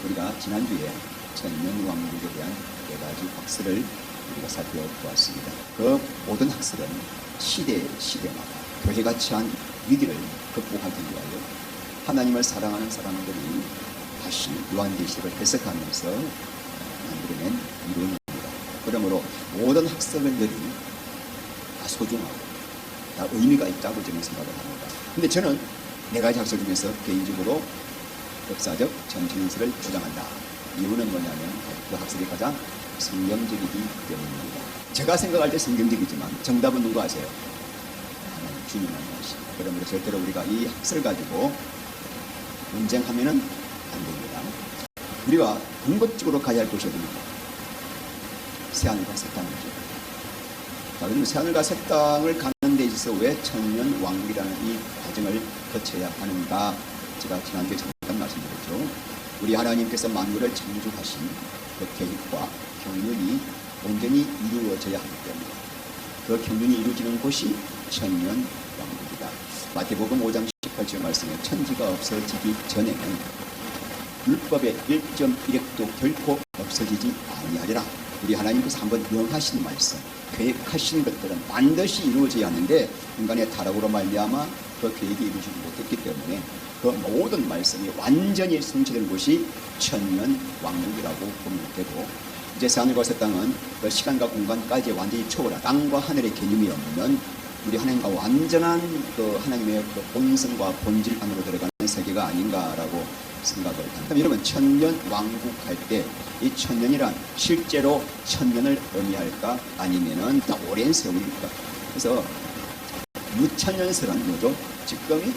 우리가 지난주에 천년왕국에 대한 4가지 학설을 우리가 살펴보았습니다. 그 모든 학설은 시대마다 교회가 처한 위기를 극복하기 위하여 하나님을 사랑하는 사람들이 다시 요한계시록을 해석하면서 만들어낸 이론입니다. 그러므로 모든 학설들이 다 소중하고 다 의미가 있다고 저는 생각을 합니다. 근데 저는 4가지 학설 중에서 개인적으로 역사적 전천연설을 주장한다. 이유는 뭐냐면 그 학설이 가장 성경적이기 때문입니다. 제가 생각할 때 성경적이지만 정답은 누구 아세요? 하나님 주님만 아십니다. 그러므로 절대로 우리가 이 학설을 가지고 논쟁하면은 안 됩니다. 우리가 궁극적으로 가야 할 곳이 어디입니까? 새하늘과 새 땅이죠. 자, 그럼 새하늘과 새 땅을 가는 데 있어서 왜 천년 왕국이라는 이 과정을 거쳐야 하는가? 제가 지난주에 잠깐 말씀드렸죠. 우리 하나님께서 만물을 창조하신 그 계획과 경륜이 온전히 이루어져야 하기 때문에 그 경륜이 이루어지는 곳이 천년 왕국이다. 마태복음 5장 18절 말씀에 천지가 없어지기 전에는 율법의 1.1획도 결코 없어지지 아니하리라. 우리 하나님께서 한번 명하신 말씀, 계획하신 것들은 반드시 이루어져야 하는데 인간의 타락으로 말미암아 그 계획이 이루어지지 못했기 때문에 그 모든 말씀이 완전히 성취된 곳이 천년 왕국이라고 보면 되고, 이제 새하늘과 새 땅은 그 시간과 공간까지 완전히 초월한 땅과 하늘의 개념이 없는 우리 하나님과 완전한 그 하나님의 그 본성과 본질 안으로 들어가는 세계가 아닌가라고 생각을 합니다. 여러분, 천년 왕국 할 때 이 천년이란 실제로 천년을 의미할까 아니면은 오랜 세월일까? 그래서 유천년설은 뭐죠? 직경이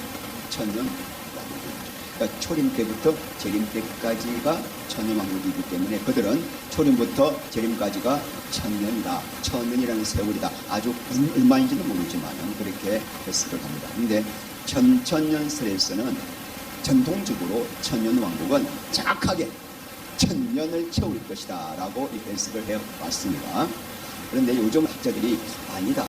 천년 왕국이죠. 그러니까 초림 때부터 재림 때까지가 천년 왕국이기 때문에 그들은 초림부터 재림까지가 천년이다. 천년이라는 세월이다. 아주 얼마인지는 모르지만 그렇게 해석을 합니다. 그런데 천천년설에서는 전통적으로 천년왕국은 정확하게 천년을 채울 것이다 라고 해석을 해왔습니다. 그런데 요즘 학자들이 아니다,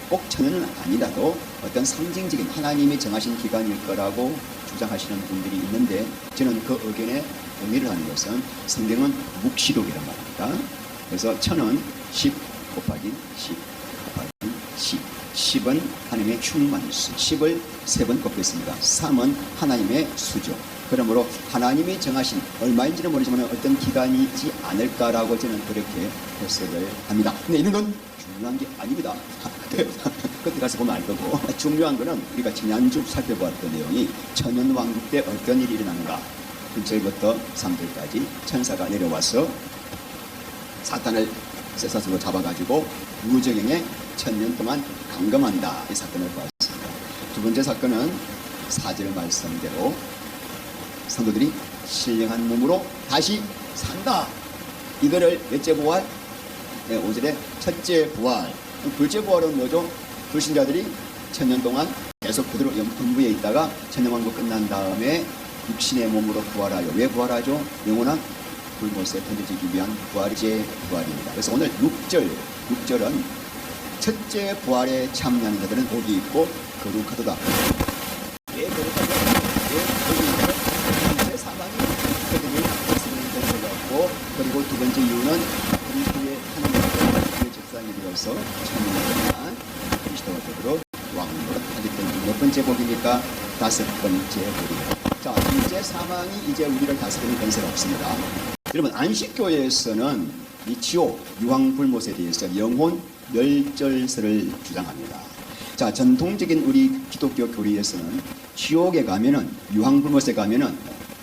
꼭 천년은 아니라도 어떤 상징적인 하나님이 정하신 기간일 거라고 주장하시는 분들이 있는데, 저는 그 의견에 동의를 하는 것은 성경은 묵시록이란 말입니다. 그래서 천은 10 곱하기 10 곱하기 10, 10은 하나님의 충만수, 10을 3번 곱했습니다. 3은 하나님의 수죠. 그러므로 하나님이 정하신 얼마인지는 모르지만 어떤 기간이지 않을까라고 저는 그렇게 해석을 합니다. 근데 이런 건 중요한 게 아닙니다. 그때 가서 보면 알 거고, 중요한 거는 우리가 지난주 살펴보았던 내용이 천년왕국 때 어떤 일이 일어나는가. 1절부터 3절까지 천사가 내려와서 사탄을 쇠사슬로 잡아가지고 무저갱에 1000년 동안 감금한다. 이 사건을 보았습니다. 두 번째 사건은 4절 말씀대로 성도들이 신령한 몸으로 다시 산다. 이거를 몇째 부활? 5절에 첫째 부활. 둘째 부활은 뭐죠? 불신자들이 1000년 동안 계속 그대로 영분부에 있다가 천년왕국 끝난 다음에 육신의 몸으로 부활하여, 왜 부활하죠? 영원한 불못에 던져지기 위한 부활이제 부활입니다. 그래서 오늘 6절은 첫째 부활에 참여하는 자들은 복이 있고 거룩하도다. 왜 거룩하죠? 왜 복이 있고 첫째 사망이 그들이 말씀을 들어갔고, 그리고 두 번째 이유는 그리스도의 하나님의 적상이 되어서 천년을 동안 그리스도와 더불어 왕으로 하기 때문에 몇 번째 복입니까? 5번째 복입니다. 자, 이제 사망이 이제 우리를 다스리는 권세가 없습니다. 여러분, 안식교회에서는 이 지옥, 유황불못에 대해서 영혼 멸절설을 주장합니다. 자, 전통적인 우리 기독교 교리에서는 지옥에 가면은, 유황불못에 가면은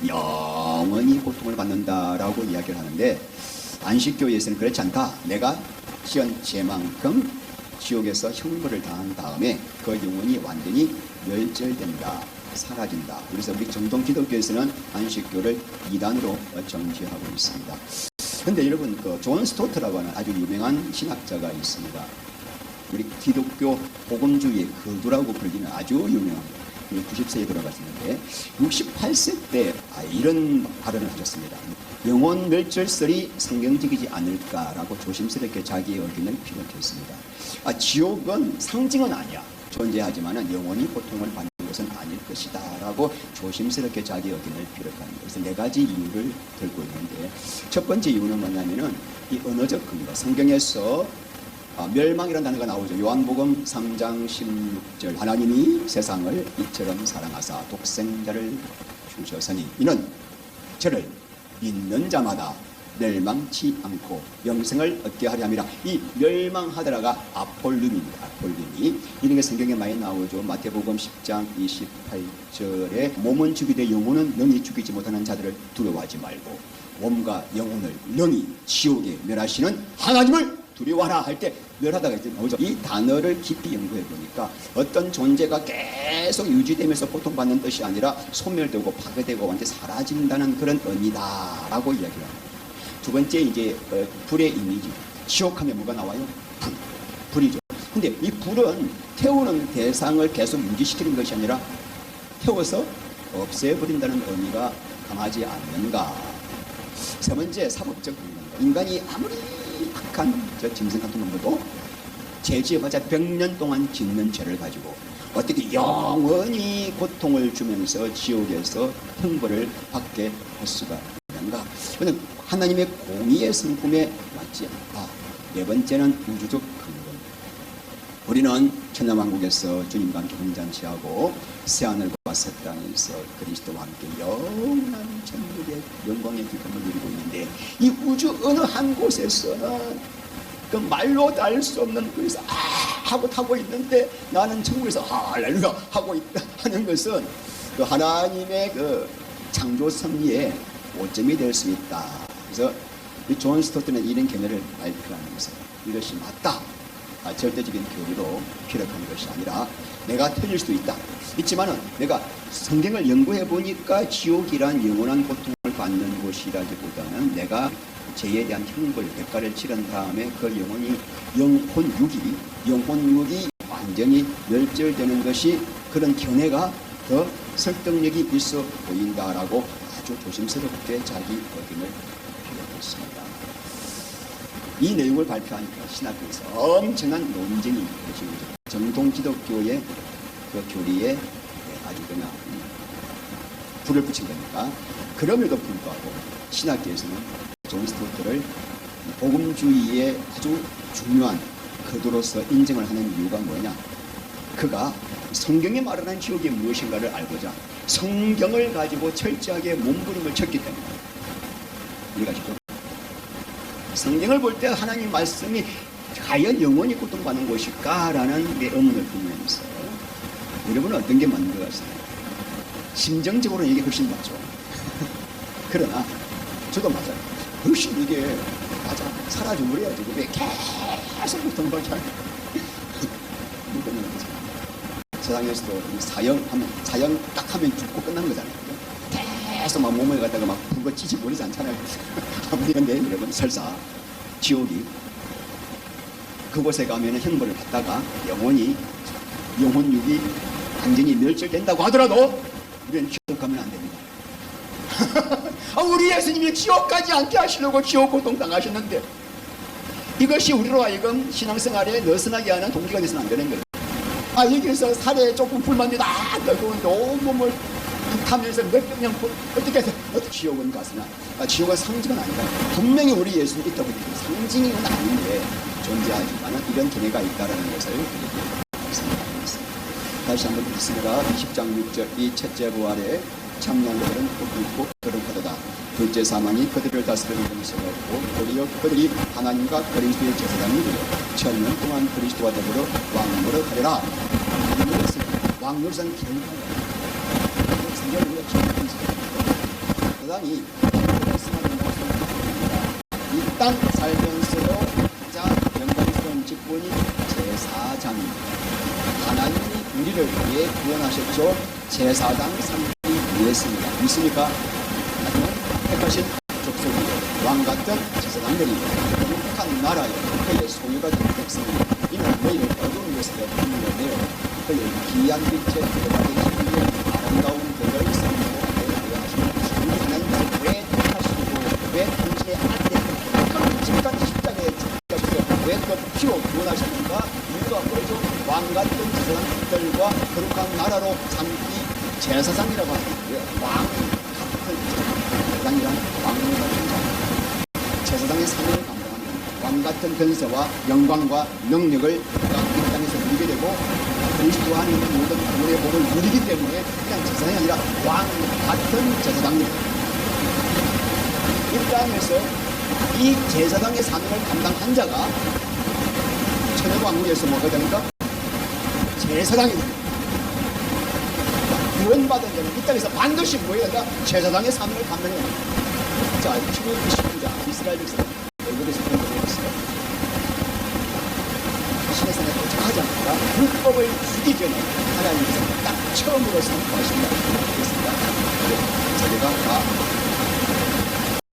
영원히 고통을 받는다라고 이야기를 하는데, 안식교회에서는 그렇지 않다. 내가 지은 죄만큼 지옥에서 형벌을 당한 다음에 그 영혼이 완전히 멸절된다, 사라진다. 그래서 우리 정통 기독교에서는 안식교를 2단으로 정지하고 있습니다. 그런데 여러분, 그 존 스토트라고 하는 아주 유명한 신학자가 있습니다. 우리 기독교 복음주의의 거두라고 불리는 아주 유명한, 90세에 돌아가셨는데 68세 때 이런 발언을 하셨습니다. 영혼 멸절설이 성경적이지 않을까라고 조심스럽게 자기의 의견을 피력했습니다. 지옥은 상징은 아니야. 존재하지만 영원히 고통을 받는 것은 아닐 것이다 라고 조심스럽게 자기 의견을 비롯하는 것은 네 가지 이유를 들고 있는데, 첫 번째 이유는 뭐냐면은 이 언어적 근거, 성경에서 멸망이라는 단어가 나오죠. 요한복음 3장 16절, 하나님이 세상을 이처럼 사랑하사 독생자를 주셨으니 이는 저를 믿는 자마다 멸망치 않고 영생을 얻게 하려 함이라. 이 멸망하더라가 아폴lum입니다. 아폴lum이 이런 게 성경에 많이 나오죠. 마태복음 10장 28절에 몸은 죽이되 영혼은 능히 죽이지 못하는 자들을 두려워하지 말고 몸과 영혼을 능히 지옥에 멸하시는 하나님을 두려워하라 할 때 멸하다가 나오죠. 이 단어를 깊이 연구해 보니까 어떤 존재가 계속 유지되면서 고통받는 뜻이 아니라 소멸되고 파괴되고 완전히 사라진다는 그런 의미다라고 이야기를 합니다. 두 번째 이제 불의 이미지. 지옥하면 뭐가 나와요? 불이죠. 근데 이 불은 태우는 대상을 계속 유지시키는 것이 아니라 태워서 없애버린다는 의미가 강하지 않는가. 세 번째, 사법적 근거. 인간이 아무리 악한 짐승 같은 놈도 죄지어봤자 100년 동안 짓는 죄를 가지고 어떻게 영원히 고통을 주면서 지옥에서 형벌을 받게 할 수가 있는가. 하나님의 공의의 성품에 맞지 않다. 네 번째는 우주적 근거. 우리는 천하만국에서 주님과 함께 혼잔치하고 새하늘과 새 땅에서 그리스도와 함께 영원한 천국의 영광의 기쁨을 누리고 있는데, 이 우주 어느 한 곳에서는 그 말로 다 알 수 없는 그래서 하고 타고 있는데 나는 천국에서 할렐루야 하고 있다 하는 것은 그 하나님의 그 창조 섭리의 오점이 될 수 있다. 그래서 이 존 스토트는 이런 견해를 발표하면서 이것이 맞다. 절대적인 교리로 피력한 것이 아니라 내가 틀릴 수도 있지만은 내가 성경을 연구해 보니까 지옥이란 영원한 고통을 받는 곳이라기보다는 내가 죄에 대한 형벌, 대가를 치른 다음에 그 영혼육이 완전히 멸절되는 것이, 그런 견해가 더 설득력이 있어 보인다라고 아주 조심스럽게 자기 의견을 표현했습니다. 이 내용을 발표하니까 신학교에서 엄청난 논쟁이 벌어집니다. 정통 기독교의 그 교리에 아주 그냥 불을 붙인 겁니까? 그럼에도 불구하고 신학교에서는 존 스토트를 복음주의의 아주 중요한 거두로서 인정을 하는 이유가 뭐냐? 그가 성경에 말하는 지옥이 무엇인가를 알고자 성경을 가지고 철저하게 몸부림을 쳤기 때문에. 이해가시죠? 성경을 볼 때 하나님 말씀이 과연 영원히 고통받는 것일까라는 게 의문을 품으면서, 여러분은 어떤 게 맞는 것 같습니다? 심정적으로는 이게 훨씬 맞죠. 그러나 저도 맞아요. 훨씬 이게 맞아. 사라져버려야지. 왜 계속 고통받게 하냐. 세상에서도 사형 딱 하면 죽고 끝나는 거잖아요. 계속 막 몸을 갖다가 막 불고 찢어버리지 않잖아요. 아무런데 여러분, 설사 지옥이 그곳에 가면 형벌을 받다가 영혼육이 완전히 멸절된다고 하더라도 우리는 지옥 가면 안 됩니다. 우리 예수님이 지옥 가지 않게 하시려고 지옥 고통 당하셨는데, 이것이 우리로 하여금 신앙생활에 느슨하게 하는 동기가 돼서는 안 되는 거예요. 여기서 살에 조금 불만이다 그런데 온몸을 타면서 몇 명 어떻게 해서 지옥은 가서나, 지옥은 상징은 아니다. 분명히 우리 예수님이 있다고 했는데 상징은 아닌데 존재하지만 이런 견해가 있다는 것을 말씀드리겠습니다. 다시 한번 읽습니다. 20장 6절. 이 첫째 부활에 참여한 자들은 복이 있고 거룩하도다. 둘째 사망이 그들을 다스리는 권세가 없고 도리어 그들이 하나님과 그리스도의 제사장이 되어 천년 동안 그리스도와 더불어 왕노릇 하리라. 왕노릇은 결국 그다음에 이 땅 살면서도 가장 영광스러운 직분이 제사장입니다. 하나님이 우리를 위해 구원하셨죠. 제사장 삼기 위해습니다. 믿습니까? 하지만 택하신 족속이요 왕같은 제사장들이고 거룩한 나라요 그의 소유가 된 백성이 이는 너희를 어두운 곳에서 불러 내어 그의 귀한 빛에 들어가게 하기 위해 아름다운 벽을 세우고 우리 하나님께서 왜 택하시고 왜 당신의 아들 끔찍한 십자가에 죽으셔서 왜 그 피로 구원하셨는가? 이유가 뭐죠? 왕같은 제사장들과 거룩한 나라로 삼기 왕 같은 제사장이란 왕 같은 자, 제사장의 사명을 감당하면 왕 같은 권세와 영광과 능력을 그가 이 땅에서 누리게 되고 그리스도 안에 있는 모든 구원의 복을 누리기 때문에 그냥 제사장이 아니라 왕 같은 제사장입니다. 이 땅에서 이 제사장의 사명을 감당한 자가 천연왕국에서 뭐가 됩니까? 제사장이 됩니다. 구원받은 자는 이 땅에서 반드시 뭐해야 된다? 제사장의 사명을 감당해야 합니다. 자, 출애굽기 19장 이스라엘 백성 애굽에서 그런 것을 했어요. 시내산에 도착하자마자 율법을 주기 전에 하나님께서 딱 처음으로 선포하신 말씀을 드렸습니다. 자기가 다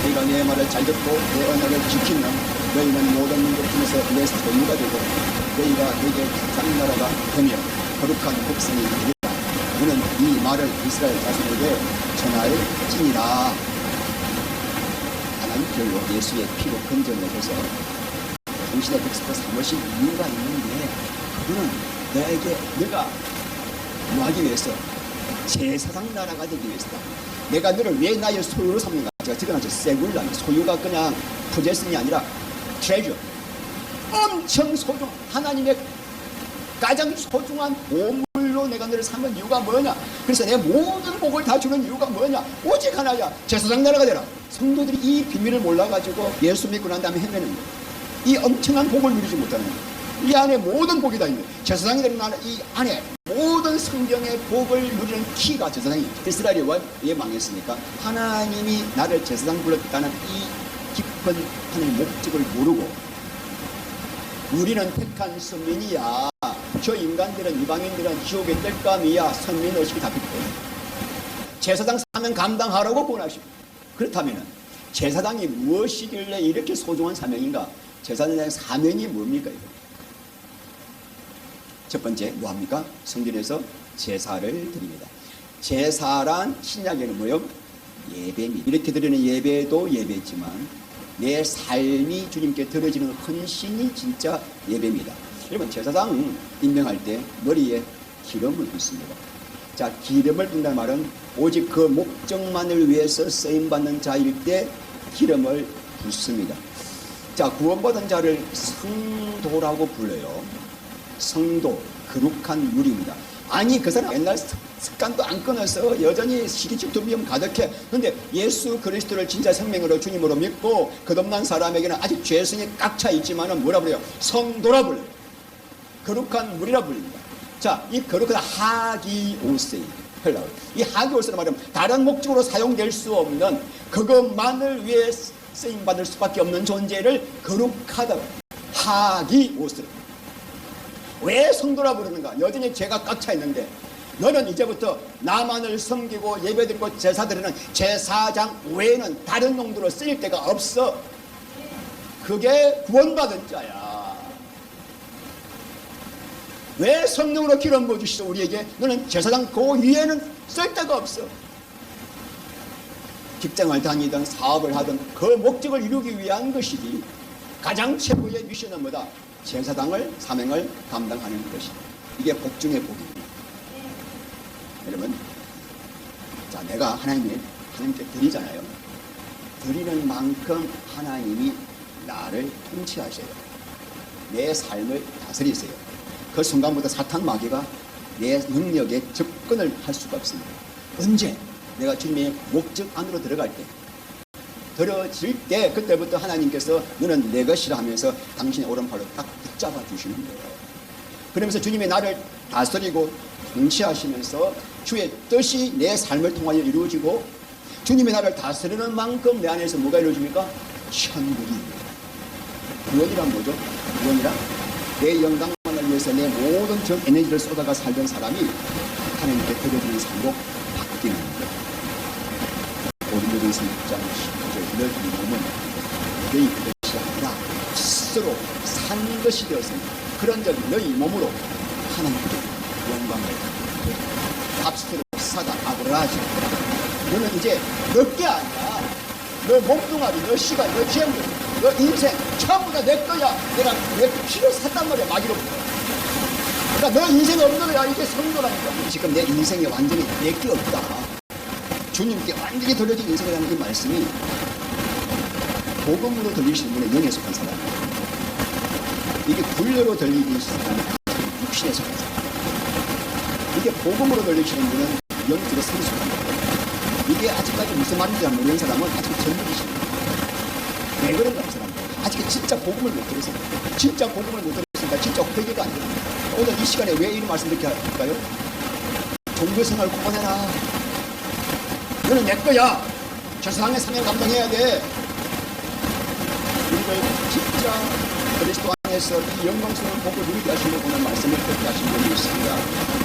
너희가 내 말을 잘 듣고 내 언약을 지키면 너희는 모든 민족 중에서 내 소유가 되고 너희가 내게 쌍나라가 되며 거룩한 백성이 되리라. 너는 이 말을 이스라엘 자손에게 전할지니라. 하나님께로 예수의 피로 건져내셔서 당신의 백성을 삼으신 이유가 있는데 그거는 너에게 내가 뭐하기 위해서 제사장 나라가 되기 위해서다. 내가 너를 왜 나의 소유로 삼는가? 제가 적어놨죠. 세굴라. 소유가 그냥 포제슨이 아니라 트레저. 엄청 소중한 하나님의 가장 소중한 보물로 내가 너를 삼은 이유가 뭐냐? 그래서 내 모든 복을 다 주는 이유가 뭐냐? 오직 하나야. 제사장 나라가 되라. 성도들이 이 비밀을 몰라가지고 예수 믿고 난 다음에 헤매는 거예요. 이 엄청난 복을 누리지 못하는 거예요. 이 안에 모든 복이 다 있는 거예요. 제사장이 되는 나라 이 안에 모든 성경의 복을 누리는 키가 제사장이에요. 이스라엘이 왜 망했으니까 하나님이 나를 제사장 불렀다는 이 깊은 하나님의 목적을 모르고 우리는 택한 선민이야. 저 인간들은 이방인들은 지옥의 뗄감이야. 선민 의식이 다 필요해요. 제사장 사명 감당하라고 권하시고 그렇다면 제사장이 무엇이길래 이렇게 소중한 사명인가? 제사장의 사명이 뭡니까? 이거? 첫 번째 뭐합니까? 성전에서 제사를 드립니다. 제사란 신약에는 뭐요? 예배입니다. 이렇게 드리는 예배도 예배지만 내 삶이 주님께 드려지는 헌신이 진짜 예배입니다. 여러분 제사장 임명할 때 머리에 기름을 붓습니다. 자, 기름을 붓는다는 말은 오직 그 목적만을 위해서 쓰임받는 자일 때 기름을 붓습니다. 자, 구원받은 자를 성도라고 불러요. 성도, 거룩한 유리입니다. 아니 그 사람 옛날 습관도 안 끊어서 여전히 시기질투 비움 가득해. 그런데 예수 그리스도를 진짜 생명으로 주님으로 믿고 거듭난 사람에게는 아직 죄성이 꽉 차 있지만은 뭐라 그래요? 성도라 불러요. 거룩한 무리라 불립니다. 자, 이 거룩한 하기오세이 헬라어. 이 하기오세이는 말하면 다른 목적으로 사용될 수 없는 그것만을 위해 쓰임 받을 수밖에 없는 존재를 거룩하다. 하기오세이. 왜 성도라 부르는가? 여전히 죄가 꽉 차 있는데 너는 이제부터 나만을 섬기고 예배드리고 제사드리는 제사장 외에는 다른 용도로 쓰일 데가 없어. 그게 구원받은 자야. 왜 성령으로 기름 부어주시죠 우리에게? 너는 제사장 그 위에는 쓸 데가 없어. 직장을 다니든 사업을 하든 그 목적을 이루기 위한 것이지 가장 최고의 미션은 뭐다? 제사장을 사명을 감당하는 것이 이게 복 중의 복입니다. 여러분, 자 내가 하나님께 드리잖아요. 드리는 만큼 하나님이 나를 통치하셔요. 내 삶을 다스리세요. 그 순간부터 사탄 마귀가 내 능력에 접근을 할 수가 없습니다. 언제 내가 주님의 목적 안으로 들어갈 때 들어질 때 그때부터 하나님께서 너는 내 것이라 하면서 당신의 오른팔로 딱 붙잡아 주시는 거예요. 그러면서 주님이 나를 다스리고 통치하시면서 주의 뜻이 내 삶을 통하여 이루어지고 주님이 나를 다스리는 만큼 내 안에서 뭐가 이루어집니까? 천국이. 구원이란 뭐죠? 구원이란 내 영광만을 위해서 내 모든 전 에너지를 쏟아가 살던 사람이 하나님께 드려지는 삶으로 바뀌는 거예요. 고린도전서 6장 19절 너희 몸은 너희 것이 아니라 스스로 산 것이 되었으니 그런즉 너희 몸으로 하나님께 영광을 값으로 사다 아브라하지. 너는 이제 너게 아니야. 너 몸뚱아리, 너 시간, 너 재물, 너 인생 전부 다 내 거야. 내가 내 피로 샀단 말이야. 마귀로. 그러니까 너 인생이 없는 거야. 이게 성도라니까. 지금 내 인생이 완전히 내 게 없다. 주님께 완전히 돌려진 인생이라는 이 말씀이 복음으로 들리시는 분의 영에 속한 사람이에요. 이게 굴려로 들리는 사람은 육신에 속한 사람. 이게 복음으로 들리시는 분은 영적으로 성숙한 거예요. 이게 아직까지 무슨 말인지 잘 모르는 사람은 아직 젊은이십니다. 왜 그런가 이 사람? 아직 진짜 복음을 못 들었어요. 진짜 복음을 못 들었으니까 진짜 회개가 안 됩니다. 오늘 이 시간에 왜 이런 말씀 이렇게 할까요? 종교생활 그만해라. 너는 내 거야. 저 세상에 사명 감당해야 돼. 우리를 진짜 그리스도 안에서 이 영광스러운 복을 누리게 하시려고 하는 말씀을 듣게 하신 분이 있습니다.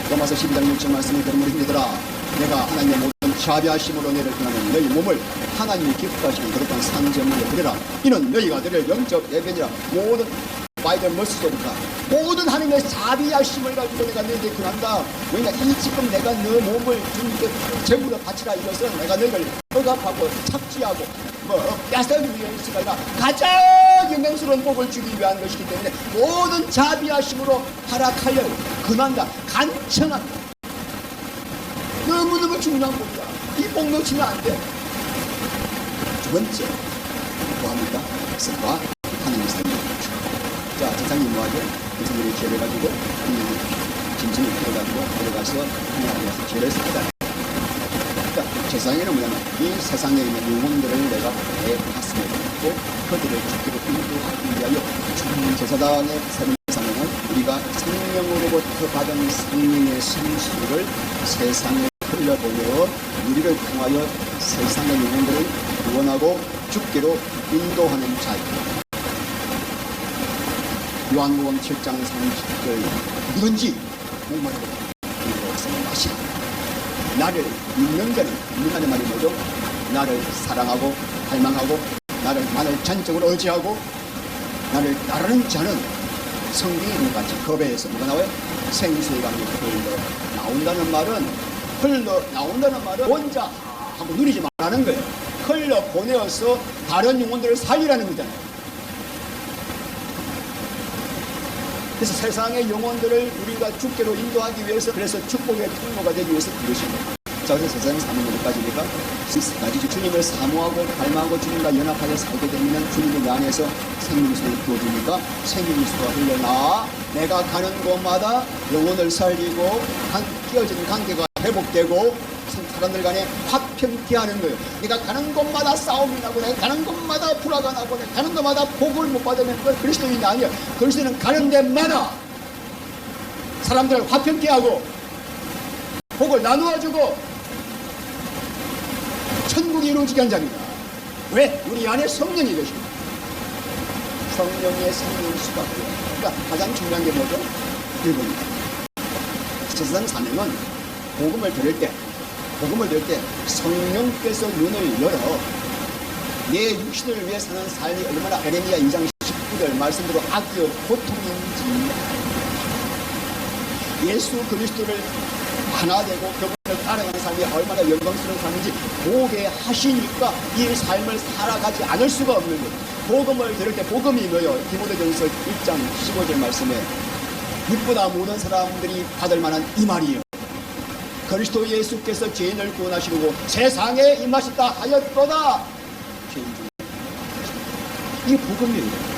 로마서 12장 6절 말씀에 그러므로 힘들더라. 내가 하나님의 모든 자비하심으로 너희를 행하는 너희 몸을 하나님이 기뻐하시는 거룩한 상제물로 드려라. 이는 너희가 드릴 영적 예배니라. 모든 바이블 머스소부터 모든 하나님의 자비하심을 가지고 내가 너희에게 구한다. 왜냐 이 지금 내가 너 몸을 주님께 제물로 바치라. 이것은 내가 너희를 억압하고 착지하고 뺏어기 위해서가 아니라 가장 영광스러운 복을 주기 위한 것이기 때문에 모든 자비하심으로 허락하려 근한다. 간청한다. 너무너무 중요한 복이야. 이 복 놓치면 안 돼. 두 번째 뭐합니까? 성과 하나님의 삶을 자, 세상이 뭐하죠? 무슨 죄를 가지고 짐승을 풀어가지고 들어가서 하나님께서 죄를 사다. 그러니까 세상에는 뭐냐면 이 세상에 있는 영혼들을 내가 가슴에 담고 그들을 죽기로 인도하기 위하여 주님 제사단의 세상에는 우리가 성령으로부터 받은 성령의 성수를 세상에 흘려보내어 우리를 통하여 세상의 영혼들을 구원하고 죽기로 인도하는 자입니다. 요한복음 7장 30절 누군지 목마르고 그리고 마시라. 나를 믿는 자는 믿는다는 말이 뭐죠? 나를 사랑하고 갈망하고 나를 전적으로 의지하고 나를 따르는 자는 성경에 있는 같이 겁에서 뭐가 나와요? 생수의 강이 흘러 나온다는 말은 혼자 하고 누리지 말라는 거예요. 흘러 보내어서 다른 영혼들을 살리라는 거잖아요. 그래서 세상의 영혼들을 우리가 죽게로 인도하기 위해서 그래서 축복의 통로가 되기 위해서 그러신 거예요. 자, 그래서 세상에 사는 것까지니까 세 가지 주님을 사모하고 갈망하고 주님과 연합하여 살게 되면 주님의 내 안에서 생명수를 부어주니까 생명수가 흘러나 내가 가는 곳마다 영혼을 살리고 끼어진 관계가 회복되고 사람들 간에 화평케 하는 거예요. 내가 가는 곳마다 싸움이 나고 내가 가는 곳마다 불화가 나고 내가 가는 곳마다 복을 못 받으면 그건 그리스도인이 아니에요. 그리스도인은 가는 데마다 사람들을 화평케 하고 복을 나누어주고 천국이 이루어지게 한 자입니다. 왜? 우리 안에 성령이 계십니다. 성령의 생명수가 그러니까 가장 중요한 게 뭐죠? 1번입니다. 세상 사명은 복음을 들을 때 성령께서 눈을 열어 내 육신을 위해 사는 삶이 얼마나 에레미야 2장 19절 말씀대로 악이요 고통인지 예수 그리스도를 하나 되고 그분을 따라가는 삶이 얼마나 영광스러운 삶인지 보게 하시니까 이 삶을 살아가지 않을 수가 없는 거예요. 복음을 들을 때 복음이 뭐예요? 디모데전서 1장 15절 말씀에 육보다 모든 사람들이 받을 만한 이 말이에요. 그리스도 예수께서 죄인을 구원하시려고 세상에 임하셨다 하였도다. 죄인 중에 이 복음이에요.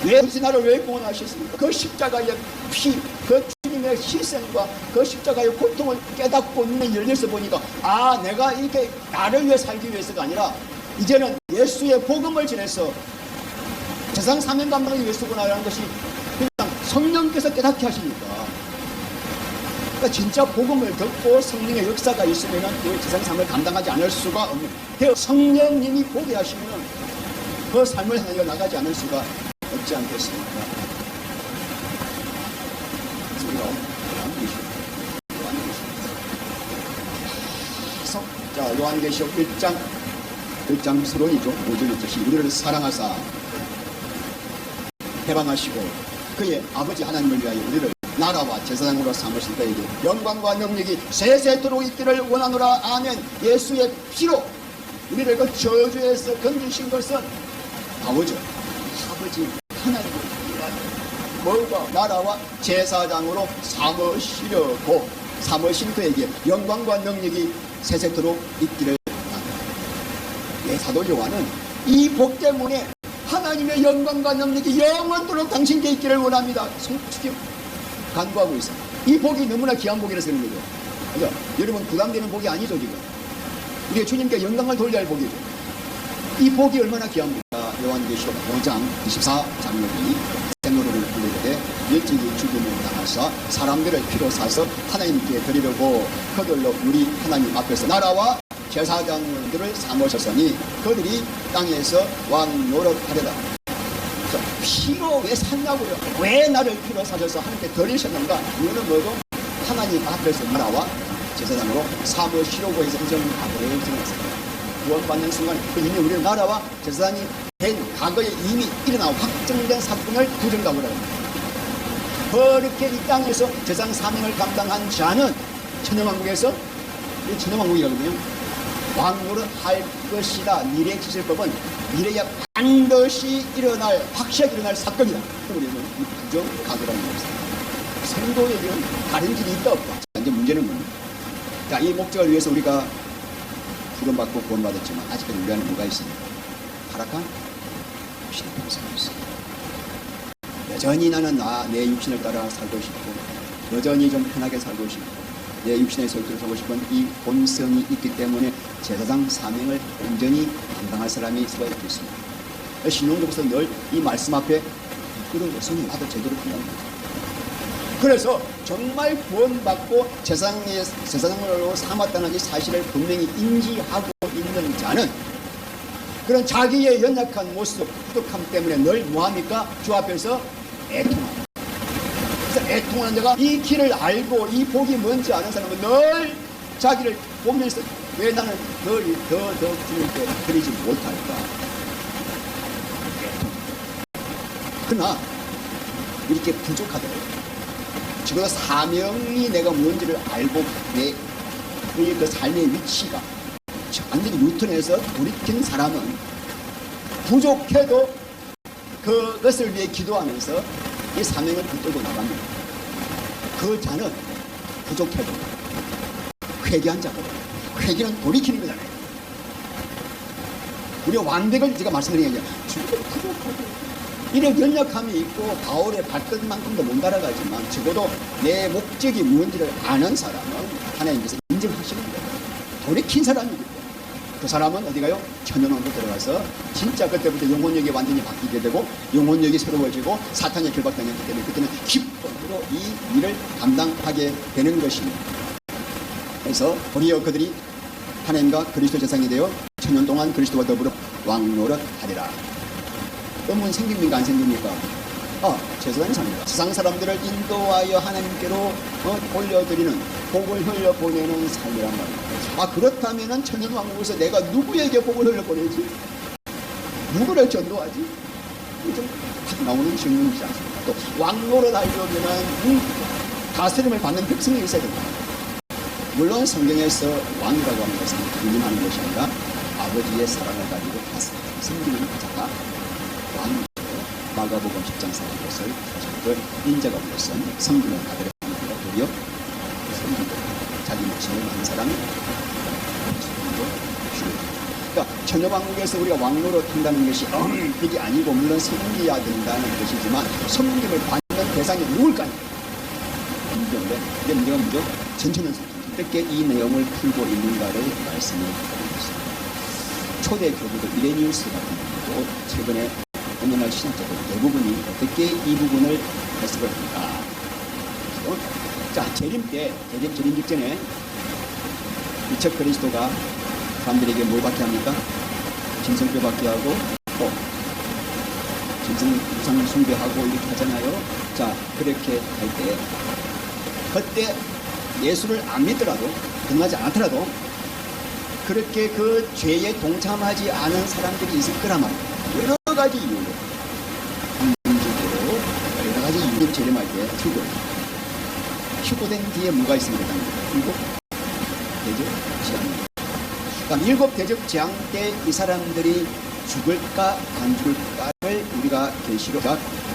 왜 나를 왜 구원하셨습니까? 그 십자가의 피, 그 주님의 희생과 그 십자가의 고통을 깨닫고 있는 열려서 보니까 아 내가 이렇게 나를 위해 살기 위해서가 아니라 이제는 예수의 복음을 전해서 세상 사명 감당하기 위해서구나라는 것이 그냥 성령께서 깨닫게 하시니까 그러니까 진짜 복음을 듣고 성령의 역사가 있으면 그 세상 삶을 감당하지 않을 수가 없는 성령님이 보게 하시면 그 삶을 향해 나가지 않을 수가 없지 않겠습니까? 그래서 우리가 요한계시록 1장 서론이죠. 5절 1절이 우리를 사랑하사 해방하시고 그의 아버지 하나님을 위하여 우리를 나라와 제사장으로 삼으신 그에게 영광과 능력이 세세토록 있기를 원하노라. 아멘. 예수의 피로 우리를 그 저주에서 건지신 것은 아버지 하나님을 위하여 뭐가 나라와 제사장으로 삼으시려고 사무엘 신도에게 영광과 능력이 세세토록 있기를 바랍니다. 사도 요한은 이 복 때문에 하나님의 영광과 능력이 영원토록 당신께 있기를 원합니다. 손짓 간구하고 있어요. 이 복이 너무나 귀한 복이라서 그런 거죠. 그죠? 여러분 부담되는 복이 아니죠 지금. 우리가 주님께 영광을 돌려야 할 복이죠. 이 복이 얼마나 귀한 복이다. 요한계시록 5장 24장면이 생로를 부르되 일찍이 죽음을 당하사 사람들을 피로 사서 하나님께 드리려고 그들로 우리 하나님 앞에서 나라와 제사장들을 삼으셨으니 그들이 땅에서 왕 노릇하려다. 피로 왜 샀냐고요? 왜 나를 피로 사셔서 하나님께 드리셨는가? 이유는 뭐고? 하나님 앞에서 나라와 제사장으로 삼으시려고 해서 인정하고를 정했습니다. 구원받는 순간 이미 우리는 나라와 제사장이 된 과거에 이미 일어나고 확정된 사건을 부정하고 합니다. 그렇게 이 땅에서 제사장 사명을 감당한 자는 천년왕국에서 이 천년왕국이거든요. 왕노릇 할 것이다. 미래 지실법은 미래에 반드시 일어날, 확실하게 일어날 사건이다. 우리는 이 부정 가도라는 것입니다. 성도에게는 다른 길이 있다 없다. 이제 문제는 뭡니까? 자, 이 목적을 위해서 우리가 구원받고 구원받았지만 아직까지 우리 안에 뭐가 있습니까? 타락한 육신의 병사가 있습니다. 여전히 나는 내 육신을 따라 살고 싶고 여전히 좀 편하게 살고 싶고 내 육신의 설득을 하고 싶은 이 본성이 있기 때문에 제사장 사명을 온전히 감당할 사람이 수가 있겠습니다. 신용독서 늘 이 말씀 앞에 이끌어서 성령 나도 제대로 한다는 거죠. 그래서 정말 구원받고 제사장으로 삼았다는 이 사실을 분명히 인지하고 있는 자는 그런 자기의 연약한 모습, 부족함 때문에 늘 뭐합니까? 주 앞에서 애통합니다. 그래서 애통하는 자가 이 길을 알고 이 복이 뭔지 아는 사람은 늘 자기를 보면서 왜 나는 더 주님께 드리지 못할까? 그러나 이렇게 부족하더라고요. 적어도 사명이 내가 뭔지를 알고 그 삶의 위치가 완전히 유턴해서 돌이킨 사람은 부족해도 그것을 위해 기도하면서 이 사명을 붙들고 나갑니다. 그 자는 부족해도 회개한 자거든요. 회개는 돌이키는 거잖아요. 우리가 완벽을 제가 말씀드린 게 아니라 죽어도 부족하고 이런 연약함이 있고 바울의 발끝만큼도 못 따라가지만 적어도 내 목적이 무엇인지를 아는 사람은 하나님께서 인정하시는 거예요. 돌이킨 사람이기 때문에 그 사람은 어디 가요? 천년왕국 들어가서 진짜 그때부터 영혼력이 완전히 바뀌게 되고 영혼력이 새로워지고 사탄에 결박당했기 때문에 그때는 기쁨으로 이 일을 감당하게 되는 것입니다. 그래서 도리어 그들이 하나님과 그리스도 제사장이 되어 천년 동안 그리스도와 더불어 왕노릇 하리라. 그러면 생깁니까 안 생깁니까? 제사장이 삽니다. 세상 사람들을 인도하여 하나님께로 올려드리는 복을 흘려보내는 삶이란 말이에요. 그렇다면 천년왕국에서 내가 누구에게 복을 흘려보내지? 누구를 전도하지? 좀 나오는 질문이지 않습니까? 또 왕노릇 하려면 다스림을 받는 백성이 있어야 됩니다. 물론 성경에서 왕이라고 하는 것은 군림하는 것이 아니라 아버지의 사랑을 가지고 섬기는 자가 왕이고 마가복음 10장 4절을 자기들 인자가 불렀은 섬기는 아들의 하나님과 도리어 섬기고 자기 목숨을 많은 사람이 섬기고 죽고. 그러니까 천년왕국에서 우리가 왕노릇 한다는 것이 그게 아니고 물론 섬겨야 된다는 것이지만 섬김을 받는 대상이 누굴까요? 문제인데 이게 문제가 뭐죠? 전천연성 어떻게 이 내용을 풀고 있는가를 말씀을 드리고 있습니다. 초대 교부들 이레니우스 같은 경우도 최근에 오늘날 신학자들 대부분이 어떻게 이 부분을 해석을 할까? 자, 재림 직전에 이척 그리스도가 사람들에게 뭘 받게 합니까? 진성표 받게 하고 또 우상 숭배하고 이렇게 하잖아요. 자, 그렇게 할 때 그때 예수를 안 믿더라도 끝나지 않더라도 그렇게 그 죄에 동참하지 않은 사람들이 있을 거란 말이에요. 여러 가지 이유로 긍정적으로 여러 가지 이유로 재림할 때 휴거된 뒤에 뭐가 있습니까? 일곱 대적 재앙. 그러니까 일곱 대적 재앙 때 이 사람들이 죽을까 안 죽을까를 우리가 계시록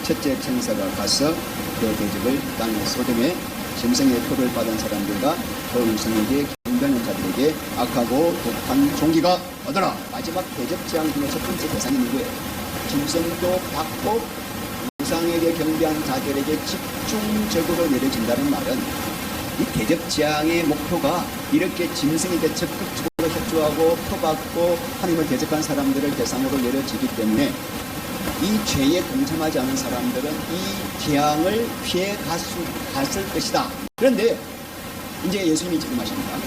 첫째 천사가 가서 그 대적을 땅의 소돔에 짐승의 표를 받은 사람들과 그 우승에게 경배하는 자들에게 악하고 독한 종기가 얻어라. 마지막 대접재앙 중에 첫 번째 대상이 누구예요? 짐승도 받고 우상에게 경배한 자들에게 집중적으로 내려진다는 말은 이 대접재앙의 목표가 이렇게 짐승에게 적극적으로 협조하고 표받고 하나님을 대적한 사람들을 대상으로 내려지기 때문에 이 죄에 동참하지 않은 사람들은 이 재앙을 피해 갔을 것이다. 그런데 이제 예수님이 지금 하십니다.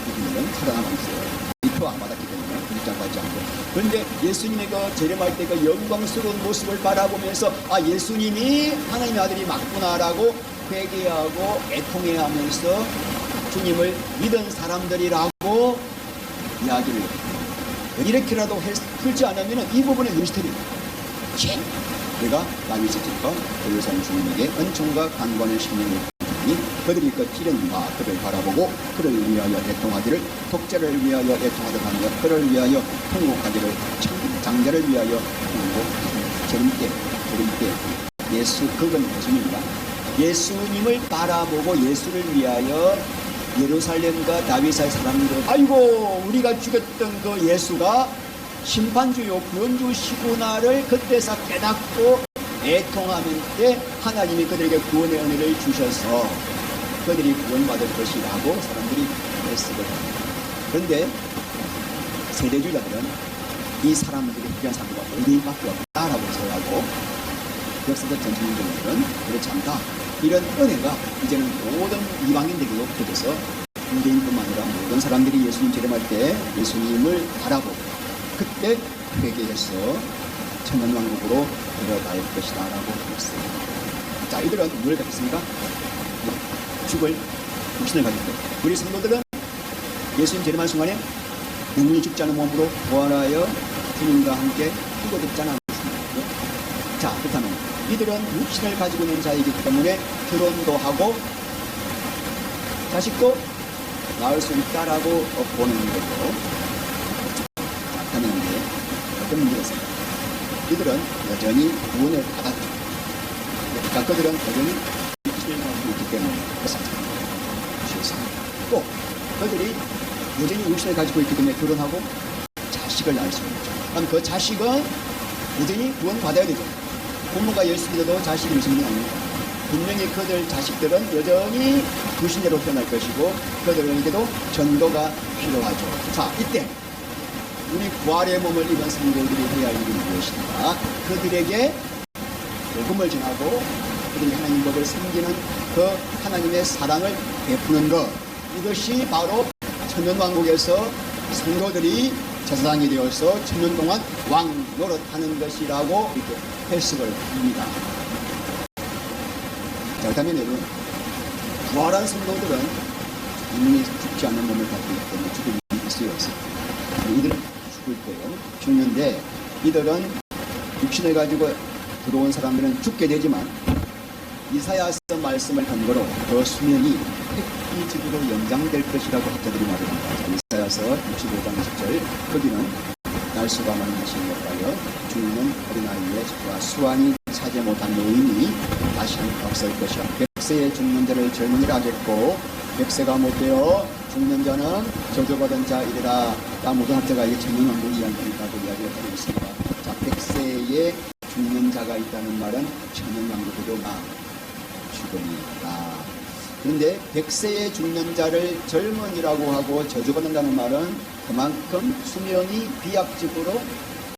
이분들은 살아남아 있어요. 이 표 안 받았기 때문에 입장 받지 않고. 그런데 예수님의 그 재림할 때 그 영광스러운 모습을 바라보면서 아, 예수님이 하나님의 아들이 맞구나라고 회개하고 애통해하면서 주님을 믿은 사람들이라고 이야기를 해요. 이렇게라도 풀지 않으면 이 부분은 미스터리입니다. 내가 남이 지킬까 예루살렘 주님에게 은총과 간관을 심령을 하니 그들이 그 찌른바 그를 바라보고 그를 위하여 애통하기를 독자를 위하여 애통하듯 하며 그를 위하여 통곡하기를 장자를 위하여 통곡하기를 재림때 예수 그건 예수님입니다. 예수님을 바라보고 예수를 위하여 예루살렘과 다윗의 사람들 아이고 우리가 죽였던 그 예수가 심판주요 구원주시구나를 그때서 깨닫고 애통하는 때 하나님이 그들에게 구원의 은혜를 주셔서 그들이 구원받을 것이라고 사람들이 해석을 합니다. 그런데 세대주의자들은 이 사람들이 그런 사람들과 의인밖에 없다라고 생각하고 역사적 전체민들은 그렇지 않다. 이런 은혜가 이제는 모든 이방인들에게도 펴져서 유대인뿐만 아니라 모든 사람들이 예수님 재림할 때 예수님을 바라보고 그때 회개해서 천년왕국으로 데려갈 것이다 라고 했어요. 자, 이들은 뭘 가졌습니까? 죽을 육신을 가졌고 우리 성도들은 예수님 재림할 순간에 영원히 죽지 않은 몸으로 부활하여 주님과 함께 희고되지 않았습니다. 자, 그렇다면 이들은 육신을 가지고 있는 자이기 때문에 결혼도 하고 자식도 낳을 수 있다라고 보는 거고 하는데 어떤 문제가 있습니까? 이들은 여전히 구원을 받았죠. 그러니까 그들은 여전히 육신을 가지고 있기 때문에 또 그들이 여전히 육신을 가지고 있기 때문에 결혼하고 자식을 낳을 수 있죠. 그럼 그 자식은 여전히 구원 받아야 되죠. 부모가 예수 믿어도 자식이 무슨 일이 아닙니다. 분명히 그들 자식들은 여전히 불신자로 태어날 것이고 그들에게도 전도가 필요하죠. 자, 이때 우리 부활의 몸을 입은 성도들이 해야 할 일이 무엇인가? 그들에게 복음을 전하고 그들이 하나님 법을 섬기는 그 하나님의 사랑을 베푸는 것, 이것이 바로 천년왕국에서 성도들이 제사장이 되어서 천년 동안 왕 노릇하는 것이라고 이렇게 해석을 합니다. 자, 그렇다면 여러분, 부활한 성도들은 이미 죽지 않는 몸을 가지고 있기 때문에 죽음이 있어요. 이들은 죽을 거예요. 죽는데 이들은 육신을 가지고 들어온 사람들은 죽게 되지만 이사야서 말씀을 근거로 그 수명이 획기적으로 연장될 것이라고 학자들이 말합니다. 이사야서 65장 10절 거기는 날수가 많은 것이 못하여 죽는 어린아이의 수완이 차지 못한 노인이 다시는 없을 것이라. 100세에 죽는 자를 젊은이라 하겠고 100세가 못되어 죽는 자는 저주받은 자이리라. 모든 학자가 이게 천년왕국 이야기라고 이야기를 하고 있습니다. 자, 100세에 죽는 자가 있다는 말은 천년왕국으로 죽음이다. 그런데 100세에 죽는 자를 젊은이라고 하고 저주받는다는 말은 그만큼 수명이 비약적으로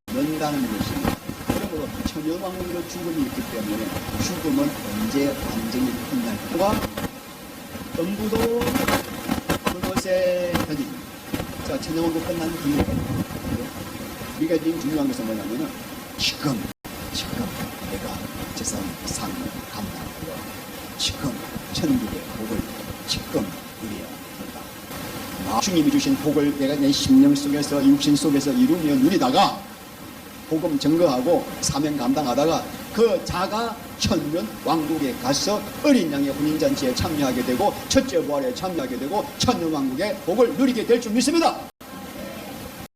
는다는 것입니다. 그러므로 천년왕국으로 죽음이 있기 때문에 죽음은 언제 완전히 끝날까? 전부도 그것에 현입니다. 자, 천년왕국 끝난 뒤에 우리가 지금 중요한 것은 뭐냐면은 지금 내가 제상 상을 감당하고 지금 천국의 복을 지금 누려야 한다. 주님이 주신 복을 내가 내 심령 속에서 육신 속에서 이루며 누리다가 복음 증거하고 사명 감당하다가 그 자가 천년 왕국에 가서 어린 양의 혼인잔치에 참여하게 되고 첫째 부활에 참여하게 되고 천년 왕국의 복을 누리게 될 줄 믿습니다.